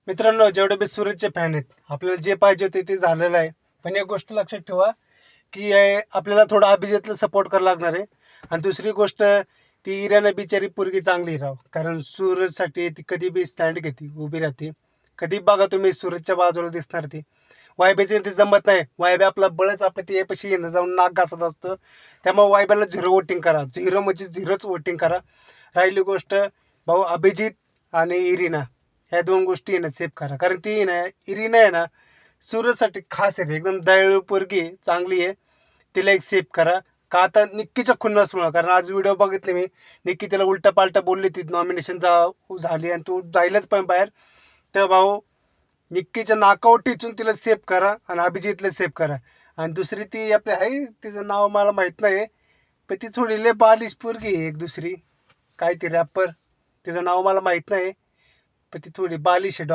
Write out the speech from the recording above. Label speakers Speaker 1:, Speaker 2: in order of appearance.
Speaker 1: मित्रांनो, जेवढे बी सूरजचे फॅन आहेत, आपल्याला जे पाहिजे होते ते झालेलं आहे. पण एक गोष्ट लक्षात ठेवा की आपल्याला थोडं अभिजितला सपोर्ट करायला लागणार आहे. आणि दुसरी गोष्ट, ती इराने बिचारी पोरगी चांगली राव, कारण सूरजसाठी ती कधी बी स्टँड घेते, उभी राहते. कधी बघा तुम्ही सूरजच्या बाजूला दिसणार ती. वायब्याचे ते जमत नाही. वायब्या आपला बळच आपल्या ते पैशी येणं जाऊन नाक घासत असतं. त्यामुळे वायब्याला 0 वोटिंग करा. 0 म्हणजे 0च वोटिंग करा. राहिली गोष्ट, भाऊ अभिजित आणि इरिना, ह्या 2 गोष्टी आहे ना सेफ करा. कारण ती ना इरिना आहे ना सूरजसाठी खास आहे, एकदम दयाळू पोरगी आहे, चांगली आहे. तिला एक सेफ करा. का आता निक्कीच्या खुन्नसमुळं, कारण आज व्हिडिओ बघितले मी, निक्की तिला उलटा पालटा बोलली, ती नॉमिनेशन झाली आणि तू जायलाच पण बाहेर. तर भाऊ निक्कीच्या नाकावर टिचून तिला सेफ करा आणि अभिजितला सेफ करा. आणि दुसरी ती आपली आहे, तिचं नाव मला माहीत नाही, पण ती थोडी लय बालिश पोरगी आहे. एक दुसरी काय ती रॅपर, तिचं नाव मला माहीत नाही, पण ती थोडी बालिश आहे.